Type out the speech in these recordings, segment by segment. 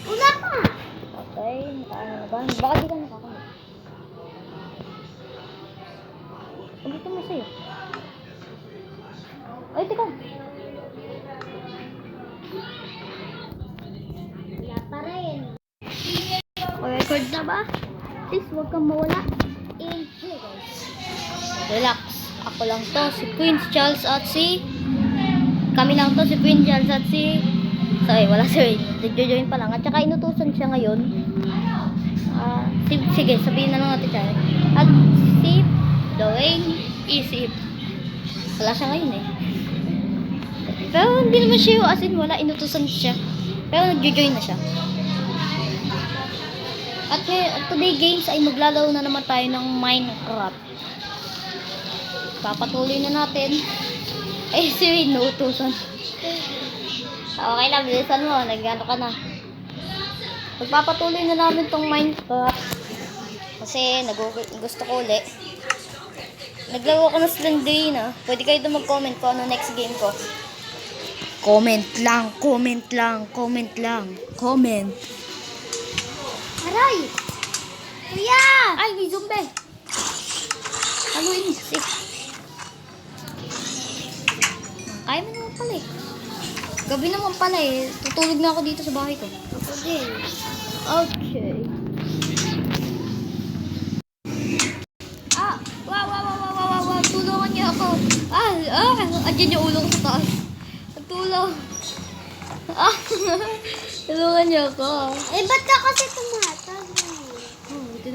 Wala pa. Okay, nakaano na ba? Baka di ka nakakamit. Ulit mo sa'yo. Ay, teka. Wala pa rin. Record na ba? Please, huwag kang mawala. In here guys. Relax. Ako lang to, si Prince Charles at si... Kami lang to, si Prince Charles at si... Sorry, wala si Wayne. Nagjo-join pa lang. At saka inutusan siya ngayon. Sige, sabihin na lang natin siya. At si Dwayne Isip. Wala siya ngayon eh. Pero hindi naman siya yung as in wala. Inutusan siya. Pero nagjo-join na siya. At today games ay maglalaro na naman tayo ng Minecraft. Papatuloy na natin. Eh, si Wayne nautusan. Okay lang, bilisan mo. Nag-ano ka na. Magpapatuloy na namin tong Minecraft. Kasi gusto ko ulit. Naglaro ko na Slenderina. Pwede kayo doon mag-comment kung ano next game ko. Comment lang, comment lang, comment lang. Comment. Aray! Kuya! Ay, may zombie. Haluin kasi. Kaya mo naman pala eh. Gabi naman pala eh. Tutulog na ako dito sa bahay ko. Ako din. Okay. Wow. Tulungan niyo ako. Andyan yung ulo ko sa taas. Tulong. Tulungan niyo ako. Eh, ba't ka kasi tumatag?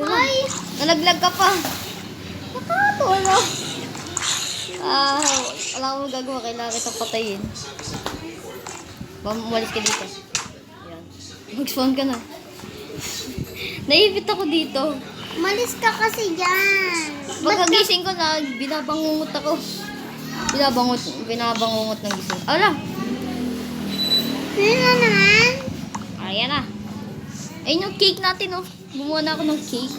Ay! Nalaglag ka pa. Nakatulong. Wala akong magagawa. Kailangan kitang patayin. Umalis ka dito. Ayan. Mag-spawn ka na. Naipit ako dito. Malis ka kasi dyan. Pagkagising ko na, binabangungot ako. Binabangungot ng gising. Ala! Ano na naman? Ayan na. Ayun yung cake natin, oh. Bumuha na ako ng cake.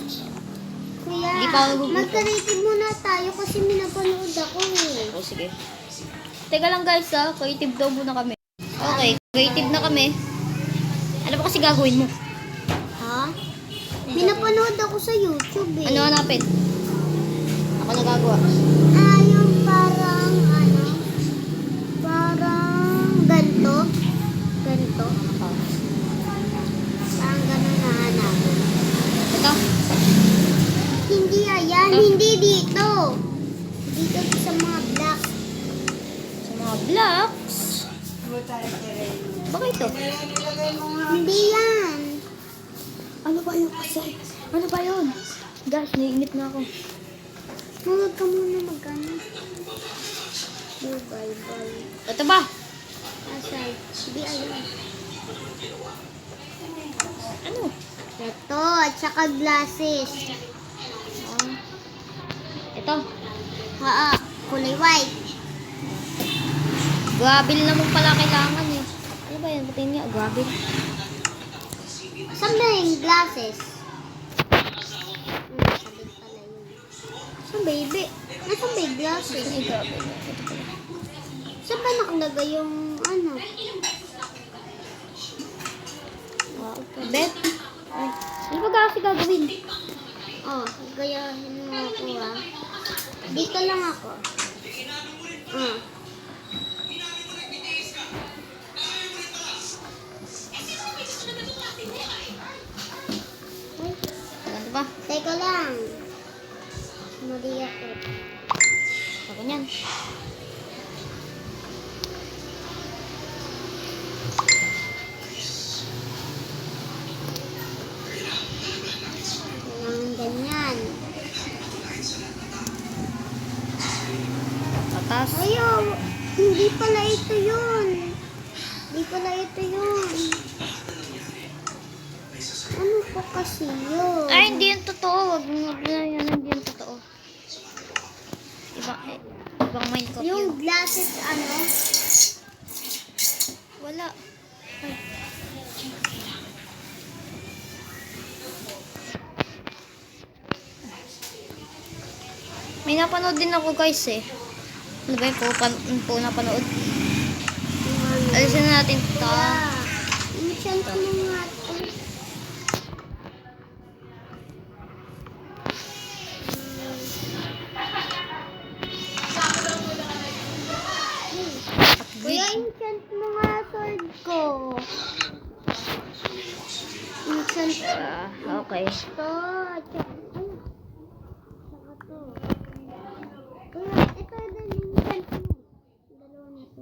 Kuya, Di pa ako gugutom. mag-creative muna tayo kasi minapanood ako. Oh, sige. Teka lang guys, ha. Creative daw muna kami. Okay, creative na kami. Ano ba kasi gagawin mo? Ha? Minapanood ako sa YouTube eh. Ano hanapin? Ako nagagawa. Yung parang parang ganito. Ganito. Oh. Parang gano'n na hanapin. Ito. Hindi ayan, Ah. hindi dito. Dito sa mga black. Sa mga blocks. Bakit ito? Hindi yan. Ano ba yun kasi? Ano ba yun? Gosh, naiinit na ako. Huwag ka muna magkano. Bye. Ito ba? Asay. Hindi ayan. Ano? Ito, at saka glasses. Ito. Kulay white. Gravel naman pala kailangan eh. Ano ba yan? Batiin niya. Gravel. Saan ba yung glasses? Sabit pala yun. Saan baby? Nasaan ba yung glasses? Ay, gravel. Ito pala. Saan ba nakalagay yung ano? Wow. Bet. Ay. Ano ba kasi gagawin? Gayahin mo ako ha. Dito lang ako. Ay, Ano ba? teka lang. Mali ako. Sa ganyan. Ganyan. Tatas. Ayaw, hindi pala ito yun. Hindi pala ito yun. Ano po kasi yun? Ay, hindi yan totoo. Wag na yan. Hindi yan totoo. Ibang Minecraft yun. Yung glasses ano? Wala. Ay. May napanood din ako guys eh. Ano ba yung po napanood? Alisin na natin ito. Hindi siya enchant mo nga to. Kuya, enchant mo nga sword ko. Enchant Okay. to. Tsaka to. Kuya, ito din enchant mo. Dalawa na to.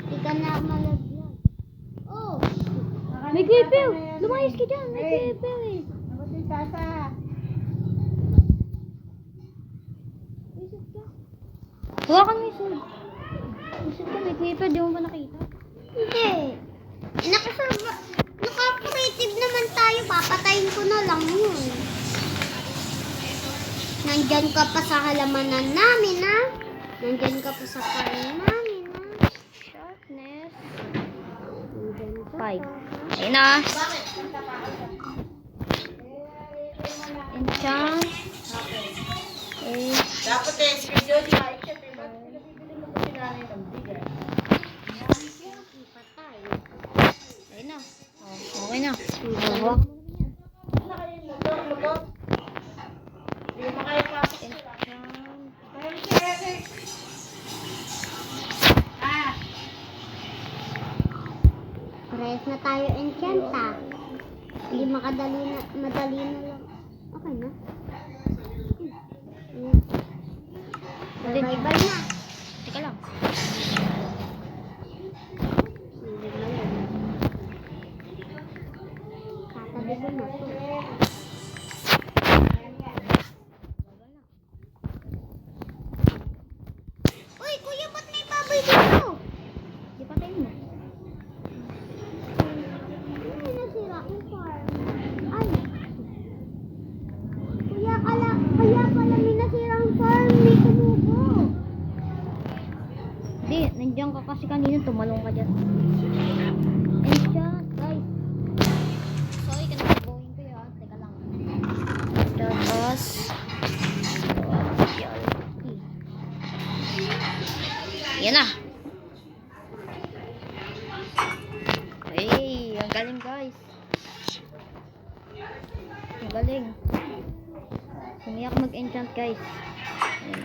Di ka na malaglag. Oh! May creeper! Lumayas ka dyan! May creeper eh! Ako si Tata. Hawakan mo yung sword. Isip ka, may creeper. Di mo ba nakita? Hindi. Naka-creative naman tayo. Papatayin ko na lang yun. Nandyan ka pa sa halamanan namin, ha? Nandyan ka pa sa farm namin, ha? Sharpness. Nandyan ka 5. pa. Ayun na. Enchant. Okay. Dapat eh, si Jody, kahit siya, nabibili mo kasi nanay ng bigas. Patay. Ayun na. Oh, okay na. Hawak. Ano kayo yung motor mo po? Hindi mo kayo pasok. Ayun si Eric. Parehas na tayo enchant, ha? Hindi madali na lang. Okay na. Survival na. Teka lang. Hindi na yun. Katabi ko na to. Uy, kuya, ba't may baboy dito? Di patayin mo. Ay, nasira ang farm. Ay. Kaya pala may nasirang farm. May tumubo. Di, nandiyan ka kasi kanina. Tumalong ka dyan. Enchant, guys. Sorry ka na gawin ko yun. Teka lang. Tapos. Yan na. Hey, ang galing guys. Ang galing. Sumiyak mag-enchant guys. Ayan.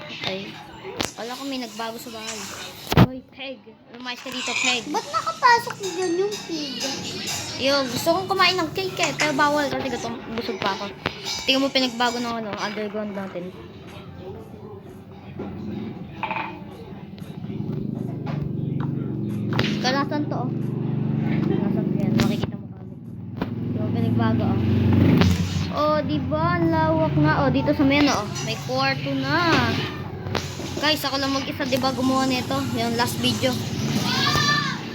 Okay. Wala ko may nagbago sa bahay. Hoy, Peg. Lumayas ka dito, Peg. Ba't nakapasok dyan yung pig? Yo, gusto kong kumain ng cake eh. Pero bawal kasi busog pa ako. Tingnan mo pinagbago ng underground natin. Kalasan to oh. Kalasan to yan. Makikita mo kagad. Tingnan mo pinagbago oh. Oh, diba? Ang lawak nga. Oh, dito sa meno oh. May kwarto na. Guys, ako lang mag-isa diba gumawa nito. Yung last video.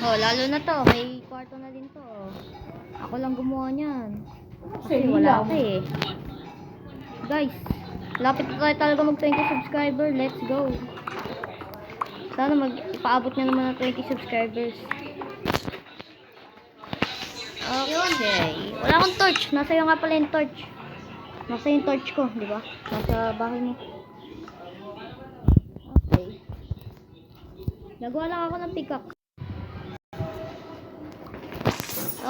Oh, lalo na to. May kwarto na din to. Ako lang gumawa niyan. Kasi wala ako eh. Guys, lapit na tayo talaga mag 20 subscriber. Let's go. Sana ipaabot niya naman ng 20 subscribers. Okay. Wala akong torch. Nasa iyo nga pala yung torch. Nasa yung torch ko, di ba? Nasa bahay mo. Okay. Nagawa lang ako ng pickaxe.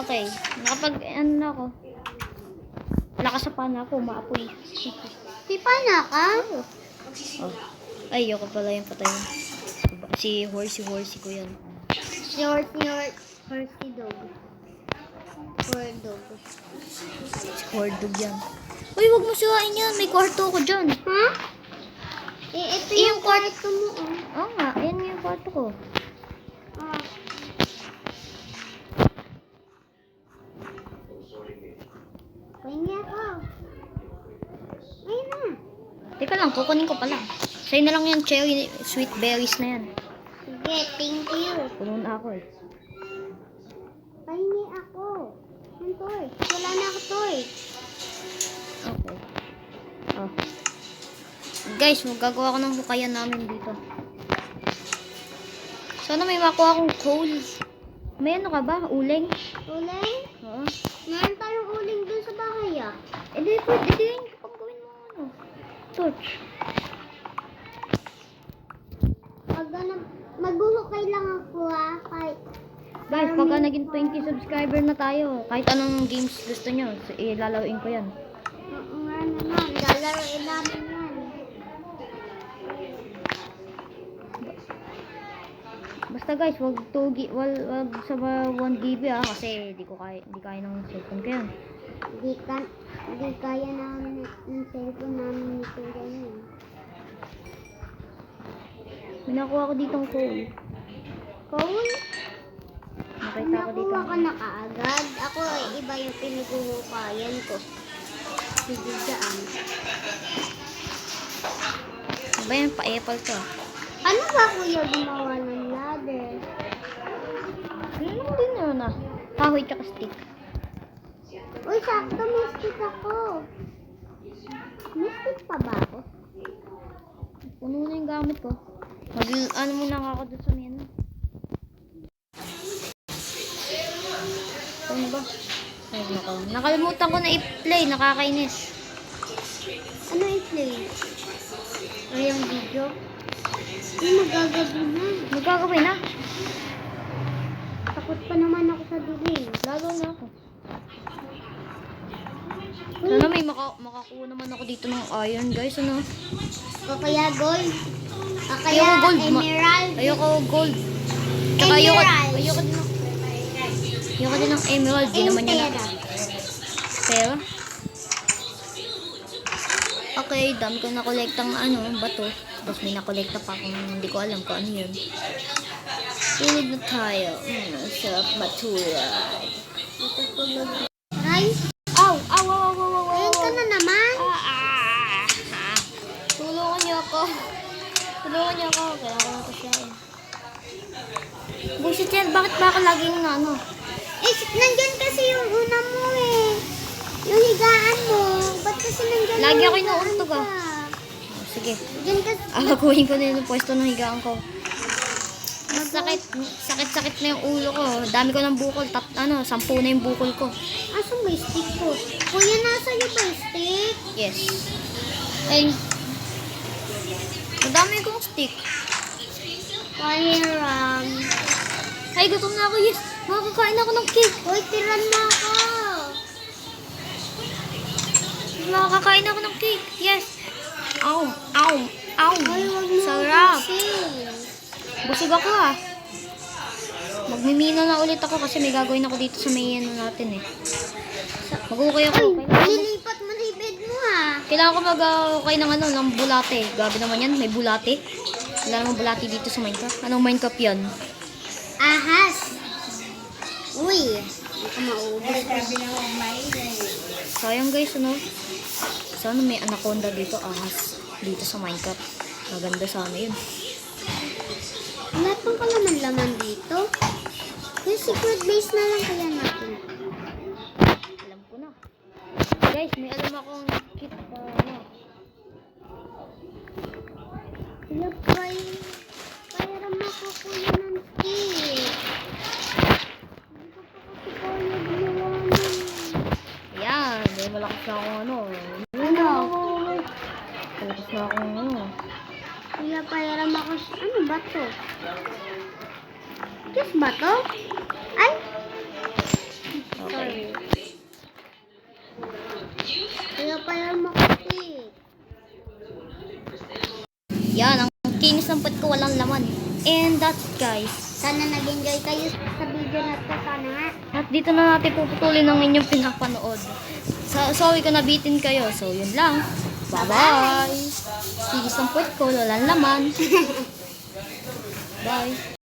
Okay. Nakapag, na ako. Lakas sa pana ako, maapoy. Pipa na ka? Oh. Ay, yoko pala yung patayin. Si horsey ko yan. Horsey dog. Poor dog. Si Hordog yan. Uy, wag mo suwain yan. May kwarto ko dyan. Ha? Ito yung kwarto mo, oh. Oo nga, ayan yung kwarto ko. Ah. Pahingi ako. Ayun na. Teka lang, kukunin ko pala. Sa'yo na lang yan, cherry sweet berries na yan. Sige, thank you. Puno na ako eh. Pahingi ako. Ang torch. Wala na ako torch. Okay. Oh. Guys, magagawa ko ng hukayan namin dito. Sana may makuha akong coal. May ano ka ba? Uling? Uling? Oo. Meron tayong uling dun sa bahay, ah. Pwede din kapag gawin mo ano. Torch. Maghuhukay lang ako kahit Guys, pagka naging 20 subscriber na tayo, kahit anong games gusto nyo, ilalawin ko yan. oo nga naman, lalaroin namin yan. Basta guys, wag sa 1 GB kasi di kaya ng cellphone ko yan. Di kaya namin ng cellphone namin nito ganyan. May nakuha ko ditong phone. Cole, Nakita ko dito. nakuha ka na kaagad. Ako iba yung pinaghuhukayan ko. Sige dyan. Ba yan, pa-apple to. Ano ba kuya gumawa ng ladder? Ano lang din yun ah. Kahoy tsaka stick. Uy, sakto may stick ako. May stick pa ba ako? Puno na yung gamit ko. Ano muna ako doon sa menu. Ano ba? Ay, nako. Nakalimutan ko na i-play. Nakakainis. Ano i-play? Ay, yung video? Ay, magagabi na. Magkakabay na. Takot pa naman ako sa dilim. Lalo na ako. Sana may makakuha naman ako dito ng iron, guys. Ano? O kaya gold. O Ayoko kaya gold, emerald. Ayoko gold. Tsaka Emerald. ayoko din ng emerald. Di naman yan. Pera. Pero? Okay, dami ko nakolektang bato. Tapos may nakolekta pa akong hindi ko alam kung ano yun. Tulog na tayo. Sarap matulog. Ay, Aw! Aw! Aw! Aw! Aw! Aw! ayun ka na naman. Tulungan niyo ako. Tulungan niyo ako. Kailangan ko na ito siya eh. Bullshit yan. Bakit ba ako laging Eh, nandyan kasi yung una mo eh. Yung higaan mo. Ba't kasi nandyan Lagi yung ako higaan inuuntog, ka? Sige. Dyan kasi. Kuhin ko na yung pwesto ng higaan ko. Sakit. Sakit na yung ulo ko. Dami ko ng bukol. 10 na yung bukol ko. Asan ba yung stick ko? Kuya, nasa iyo ba yung stick? Yes. And, madami kong stick. Kaya, Ay, gutom na ako. Yes. Makakain ako ng cake. Uy, tiran mo ako. Makakain ako ng cake. Yes. Ow. Ow. Ow. Uy, wag mo Sarap. ubusin. Busog ako Magmimina na ulit ako kasi may gagawin ako dito sa may natin eh. Mag-ukay ako. Uy, nilipat mo na yung bed mo Kailangan ko mag-ukay ng ng bulate. Gabi naman yan, may bulate. Wala namang bulate dito sa Minecraft. Anong Minecraft yan? Ahas. Uy, hindi ko maubos. Sayang guys, Sana may anaconda dito, ahas. Dito sa Minecraft. Maganda sana yun. Lahat ng kalaman-laman dito. Yung secret base na lang kaya natin. Alam ko na. Guys, may alam akong kit pa Wala pa yun. Kaya naman ko kuya ng stick. Hindi ko pa kasi kaya gumawa ng... Ayan, may malakas na akong Ano? Malakas na akong Kuya, payaram ako sa... Ano ba to? Kiss ba to? Ay! Okay. Kuya, payaram ako stick. Yan, ang kinis ng pot ko walang laman. And that's it, guys. Sana nag-enjoy kayo sa video na to. Sana nga. At dito na natin puputulin ang inyong pinapanood. Sorry ko nabitin kayo. So, yun lang. Bye-bye. Kinis ng pot ko walang laman. Bye.